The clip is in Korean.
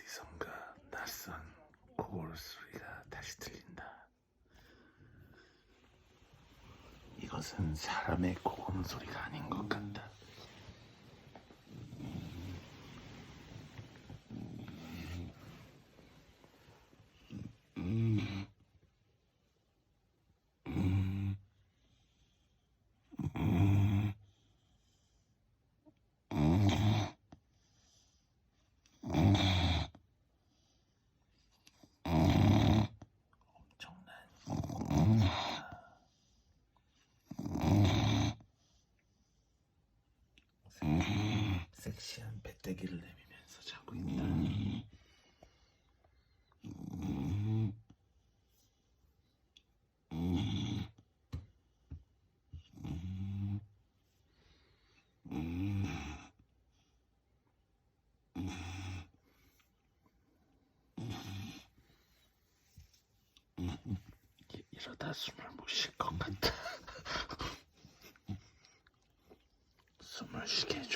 어디선가 낯선 고울 소리가 다시 들린다. 이것은 사람의 고음 소리가 아닌 것 같다. 엄청난 섹시한 배때기를 내밀면서 자고 있다. 이러다 숨을 못 쉴 것 같다. 숨을 쉬게 해줘.